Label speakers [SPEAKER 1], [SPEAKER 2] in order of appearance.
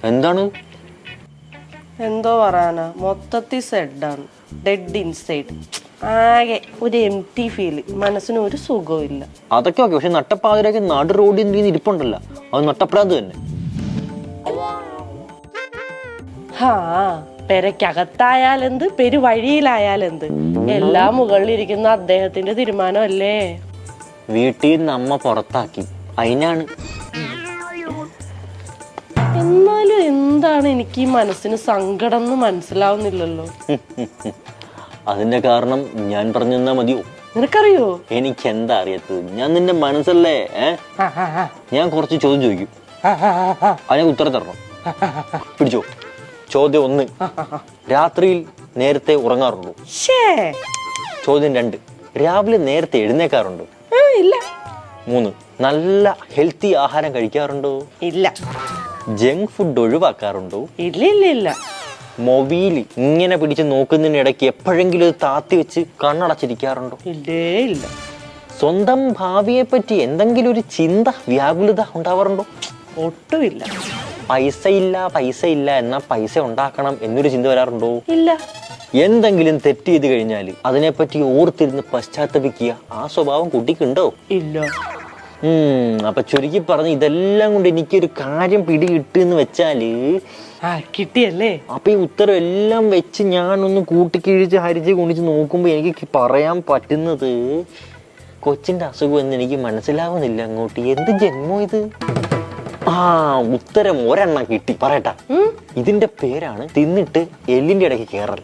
[SPEAKER 1] എന്താണ്?
[SPEAKER 2] എന്തോ പറയാനാ, മൊത്തത്തിൽ സെഡാണ്, ഡെഡ് ഇൻസൈഡ്. ആകെ ഒരു എംപ്റ്റി ഫീല്, മനസ്സിന് ഒരു സുഖവും ഇല്ല.
[SPEAKER 1] അതൊക്കെ ഓക്കെ, പക്ഷെ നട്ടപ്പാതിരൊക്കെ നടു റോഡിൽ നിന്ന് ഇരിപ്പുണ്ടല്ലോ, അത് നട്ടപ്രാന്ത് തന്നെ.
[SPEAKER 2] ഹാ, പെരക്കകത്തായാലെന്ത്, പെരുവഴിയിലായാലെന്ത്, എല്ലാം മുകളിലിരിക്കുന്ന അദ്ദേഹത്തിന്റെ തീരുമാനമല്ലേ.
[SPEAKER 1] വീട്ടിൽ നിന്ന് അമ്മ പുറത്താക്കി, അതിനാണ്.
[SPEAKER 2] എന്നാലും എന്താണ് എനിക്ക് ഈ മനസ്സിന് സങ്കടം എന്ന് മനസ്സിലാവുന്നില്ലല്ലോ.
[SPEAKER 1] അതിന്റെ കാരണം ഞാൻ പറഞ്ഞു തന്നാ മതിയോ?
[SPEAKER 2] നിനക്കറിയോ?
[SPEAKER 1] എനിക്ക് എന്താ അറിയാത്തത്? ഞാൻ നിന്റെ മനസ്സല്ലേ. ഞാൻ കുറച്ച് ചോദ്യം ചോദിക്കും, അതിന് ഉത്തരം തരണം. പിടിച്ചോ. ചോദ്യം 1, രാത്രിയിൽ നേരത്തെ ഉറങ്ങാറുണ്ടോ? ചോദ്യം 2, രാവിലെ നേരത്തെ എഴുന്നേക്കാറുണ്ടോ?
[SPEAKER 2] ഇല്ല.
[SPEAKER 1] 3, നല്ല ഹെൽത്തി ആഹാരം കഴിക്കാറുണ്ടോ?
[SPEAKER 2] ഇല്ല.
[SPEAKER 1] ജങ്ക് ഫുഡ് ഒഴിവാക്കാറുണ്ടോ?
[SPEAKER 2] ഇല്ല ഇല്ല ഇല്ല.
[SPEAKER 1] മൊബൈൽ ഇങ്ങനെ പിടിച്ച് നോക്കുന്നതിനിടയ്ക്ക് എപ്പോഴെങ്കിലും ഇത് താത്തി വെച്ച് കണ്ണടച്ചിരിക്കാറുണ്ടോ?
[SPEAKER 2] ഇല്ലേ ഇല്ല.
[SPEAKER 1] സ്വന്തം ഭാവിയെ പറ്റി എന്തെങ്കിലും ഒരു ചിന്ത, വ്യാകുലത ഉണ്ടാവാറുണ്ടോ?
[SPEAKER 2] ഒട്ടുമില്ല.
[SPEAKER 1] പൈസ ഇല്ല എന്നാ പൈസ ഉണ്ടാക്കണം എന്നൊരു ചിന്ത വരാറുണ്ടോ?
[SPEAKER 2] ഇല്ല.
[SPEAKER 1] എന്തെങ്കിലും തെറ്റ് ചെയ്ത് കഴിഞ്ഞാൽ അതിനെപ്പറ്റി ഓർത്തിരുന്ന് പശ്ചാത്തപിക്കുക, ആ സ്വഭാവം കുട്ടിക്കുണ്ടോ?
[SPEAKER 2] ഇല്ല.
[SPEAKER 1] അപ്പൊ ചുരുക്കി പറഞ്ഞ് ഇതെല്ലാം കൊണ്ട് എനിക്കൊരു കാര്യം പിടികിട്ടെന്ന് വെച്ചാല്,
[SPEAKER 2] കിട്ടിയല്ലേ?
[SPEAKER 1] അപ്പൊ ഈ ഉത്തരം എല്ലാം വെച്ച് ഞാനൊന്ന് കൂട്ടിക്കിഴിച്ച് ഹരിച്ച് കുണിച്ച് നോക്കുമ്പോ എനിക്ക് പറയാൻ പറ്റുന്നത്, കൊച്ചിന്റെ അസുഖം എന്ന് എനിക്ക് മനസ്സിലാവുന്നില്ല അങ്ങോട്ട്. എന്ത് ജന്മോ ഇത്? ഉത്തരം ഒരെണ്ണം കിട്ടി, പറയട്ടാ. ഇതിന്റെ പേരാണ് തിന്നിട്ട് എല്ലിന്റെ ഇടയ്ക്ക് കേറൽ.